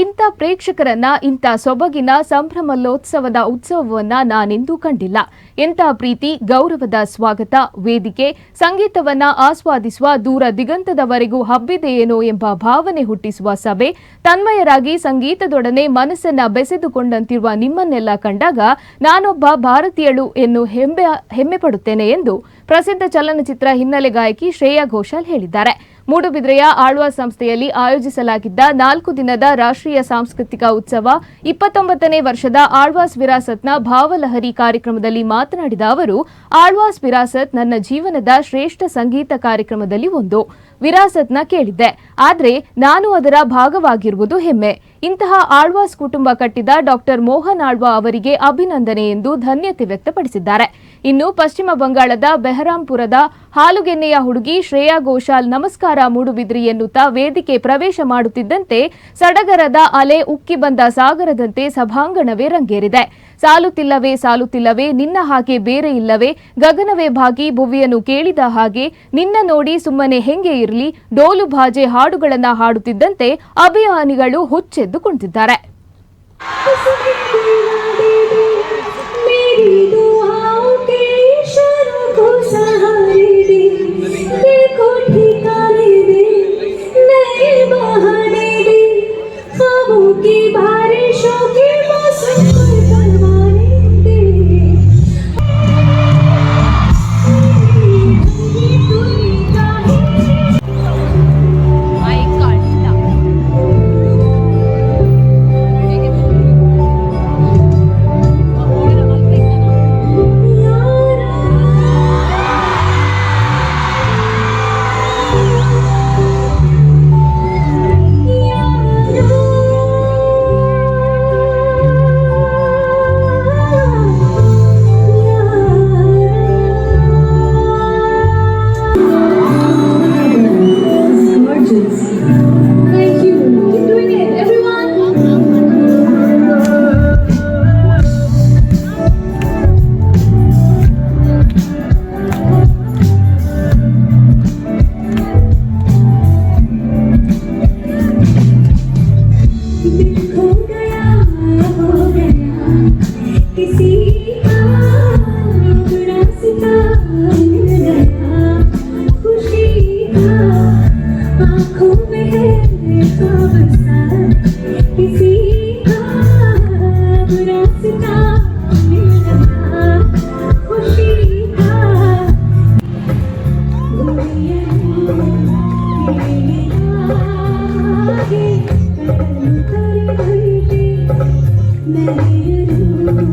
ಇಂಥ ಪ್ರೇಕ್ಷಕರನ್ನ ಇಂಥ ಸೊಬಗಿನ ಸಂಭ್ರಮೋತ್ಸವದ ಉತ್ಸವವನ್ನ ನಾನೆಂದೂ ಕಂಡಿಲ್ಲ. ಎಂಥ ಪ್ರೀತಿ, ಗೌರವದ ಸ್ವಾಗತ, ವೇದಿಕೆ, ಸಂಗೀತವನ್ನ ಆಸ್ವಾದಿಸುವ ದೂರ ದಿಗಂತದವರೆಗೂ ಹಬ್ಬಿದೆಯೇನೋ ಎಂಬ ಭಾವನೆ ಹುಟ್ಟಿಸುವ ಸಭೆ, ತನ್ಮಯರಾಗಿ ಸಂಗೀತದೊಡನೆ ಮನಸ್ಸನ್ನ ಬೆಸೆದುಕೊಂಡಂತಿರುವ ನಿಮ್ಮನ್ನೆಲ್ಲ ಕಂಡಾಗ ನಾನೊಬ್ಬ ಭಾರತೀಯಳು ಎನ್ನು ಹೆಮ್ಮೆ ಪಡುತ್ತೇನೆ ಎಂದು ಪ್ರಸಿದ್ಧ ಚಲನಚಿತ್ರ ಹಿನ್ನೆಲೆ ಗಾಯಕಿ ಶ್ರೇಯಾ ಘೋಷಾಲ್ ಹೇಳಿದ್ದಾರೆ. ಮೂಡುಬಿದ್ರೆಯ ಆಳ್ವಾಸ್ ಸಂಸ್ಥೆಯಲ್ಲಿ ಆಯೋಜಿಸಲಾಗಿದ್ದ 4 ದಿನದ ರಾಷ್ಟ್ರೀಯ ಸಾಂಸ್ಕೃತಿಕ ಉತ್ಸವ 29ನೇ ವರ್ಷದ ಆಳ್ವಾಸ್ ವಿರಾಸತ್ನ ಭಾವಲಹರಿ ಕಾರ್ಯಕ್ರಮದಲ್ಲಿ ಮಾತನಾಡಿದ ಅವರು, ಆಳ್ವಾಸ್ ವಿರಾಸತ್ ನನ್ನ ಜೀವನದ ಶ್ರೇಷ್ಠ ಸಂಗೀತ ಕಾರ್ಯಕ್ರಮದಲ್ಲಿ ಒಂದು. ವಿರಾಸತ್ನ ಕೇಳಿದ್ದೆ, ಆದರೆ ನಾನು ಅದರ ಭಾಗವಾಗಿರುವುದು ಹೆಮ್ಮೆ. ಇಂತಹ ಆಳ್ವಾಸ್ ಕುಟುಂಬ ಕಟ್ಟಿದ ಡಾಕ್ಟರ್ ಮೋಹನ್ ಆಳ್ವಾ ಅವರಿಗೆ ಅಭಿನಂದನೆ ಎಂದು ಧನ್ಯತೆ ವ್ಯಕ್ತಪಡಿಸಿದ್ದಾರೆ. ಇನ್ನು ಪಶ್ಚಿಮ ಬಂಗಾಳದ ಬೆಹರಾಂಪುರದ ಹಾಲುಗೆನ್ನೆಯ ಹುಡುಗಿ ಶ್ರೇಯಾ ಘೋಷಾಲ್ ನಮಸ್ಕಾರ ಮೂಡುಬಿದ್ರಿ ಎನ್ನುತ್ತಾ ವೇದಿಕೆ ಪ್ರವೇಶ ಮಾಡುತ್ತಿದ್ದಂತೆ ಸಡಗರದ ಅಲೆ ಉಕ್ಕಿ ಬಂದ ಸಾಗರದಂತೆ ಸಭಾಂಗಣವೇ ರಂಗೇರಿದೆ. ಸಾಲುತ್ತಿಲ್ಲವೇ ಸಾಲುತ್ತಿಲ್ಲವೇ ನಿನ್ನ ಹಾಗೆ ಬೇರೆ ಇಲ್ಲವೇ, ಗಗನವೇ ಭಾಗಿ ಭುವಿಯನ್ನು ಕೇಳಿದ ಹಾಗೆ, ನಿನ್ನ ನೋಡಿ ಸುಮ್ಮನೆ ಹೆಂಗೆ ಇರಲಿ, ಡೋಲು ಬಾಜೆ ಹಾಡುಗಳನ್ನ ಹಾಡುತ್ತಿದ್ದಂತೆ ಅಭಿಮಾನಿಗಳು ಹುಚ್ಚೆದ್ದು ಕುಳಿತಿದ್ದಾರೆ. मैं